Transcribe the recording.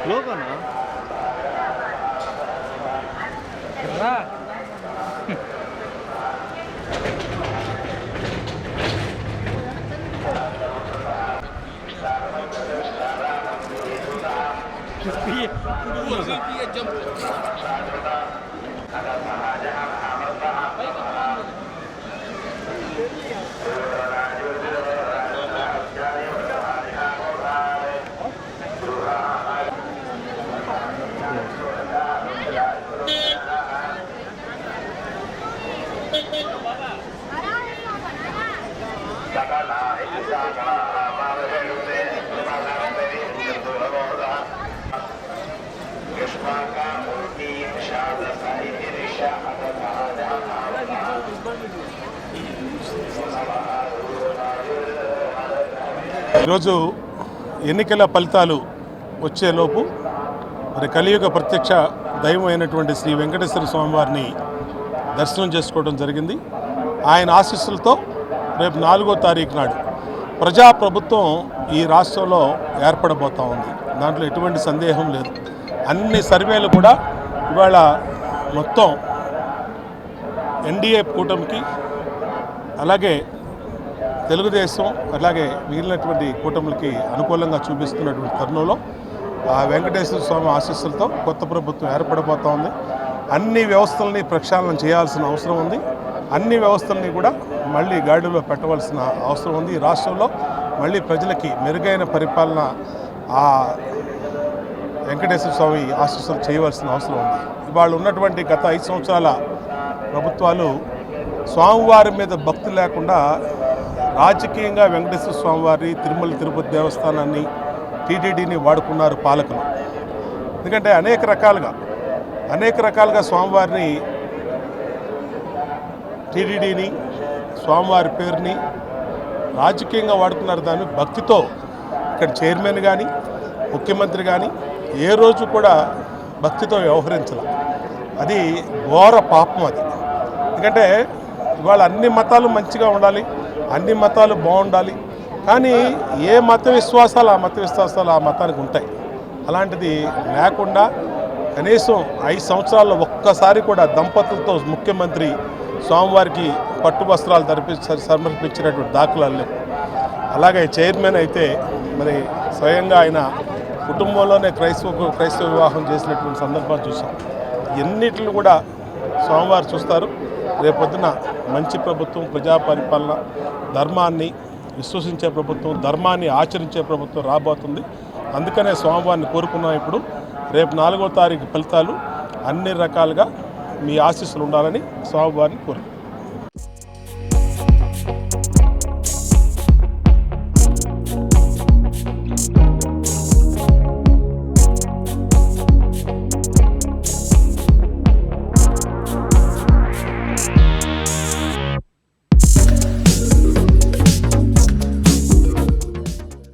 లోకనా రా ఈరోజు ఎన్నికల ఫలితాలు వచ్చేలోపు మరి కలియుగ ప్రత్యక్ష దైవం అయినటువంటి శ్రీ వెంకటేశ్వర స్వామి వారిని దర్శనం చేసుకోవడం జరిగింది. ఆయన ఆశీస్సులతో రేపు 4వ తారీఖు నాడు ప్రజాప్రభుత్వం ఈ రాష్ట్రంలో ఏర్పడబోతూ ఉంది. దాంట్లో ఎటువంటి సందేహం లేదు. అన్ని సర్వేలు కూడా ఇవాళ మొత్తం ఎన్డీఏ కూటమికి, అలాగే తెలుగుదేశం, అలాగే మిగిలినటువంటి కూటములకి అనుకూలంగా చూపిస్తున్నటువంటి తరుణంలో ఆ వెంకటేశ్వర స్వామి ఆశీస్సులతో కొత్త ప్రభుత్వం ఏర్పడబోతూ ఉంది. అన్ని వ్యవస్థల్ని ప్రక్షాళన చేయాల్సిన అవసరం ఉంది. అన్ని వ్యవస్థల్ని కూడా మళ్ళీ గాడిలో పెట్టవలసిన అవసరం ఉంది. ఈ రాష్ట్రంలో మళ్ళీ ప్రజలకి మెరుగైన పరిపాలన ఆ వెంకటేశ్వర స్వామి ఆశీస్సులు చేయవలసిన అవసరం ఉంది. ఇవాళ ఉన్నటువంటి గత 5 సంవత్సరాల ప్రభుత్వాలు స్వామివారి మీద భక్తి లేకుండా రాజకీయంగా వెంకటేశ్వర స్వామివారి, తిరుమల తిరుపతి దేవస్థానాన్ని, టీటీడీని వాడుకున్నారు పాలకులు. ఎందుకంటే అనేక రకాలుగా స్వామివారిని, టీటీడీని, స్వామివారి పేరుని రాజకీయంగా వాడుకున్నారు. దాన్ని భక్తితో ఇక్కడ చైర్మన్ కానీ, ముఖ్యమంత్రి కానీ ఏ రోజు కూడా భక్తితో వ్యవహరించాల. అది ఘోర పాపం. అది ఎందుకంటే ఇవాళ అన్ని మతాలు మంచిగా ఉండాలి, అన్ని మతాలు బాగుండాలి. కానీ ఏ మత విశ్వాసాలు ఆ మతానికి ఉంటాయి. అలాంటిది లేకుండా కనీసం 5 సంవత్సరాల్లో ఒక్కసారి కూడా దంపతులతో ముఖ్యమంత్రి స్వామివారికి పట్టు వస్త్రాలు సమర్పించినటువంటి దాఖలాలు లేవు. అలాగే చైర్మన్ అయితే మరి స్వయంగా ఆయన కుటుంబంలోనే క్రైస్తవ వివాహం చేసినటువంటి సందర్భాలు చూసాం. ఎన్నిటిని కూడా స్వామివారు చూస్తారు. రేపొద్దున మంచి ప్రభుత్వం, ప్రజా పరిపాలన, ధర్మాన్ని విశ్వసించే ప్రభుత్వం, ధర్మాన్ని ఆచరించే ప్రభుత్వం రాబోతుంది. అందుకనే స్వామివారిని కోరుకున్నాం. ఇప్పుడు రేపు 4వ తారీఖు ఫలితాలు అన్ని రకాలుగా మీ ఆశీస్సులు ఉండాలని స్వామివారిని కోరుకుంటున్నాం.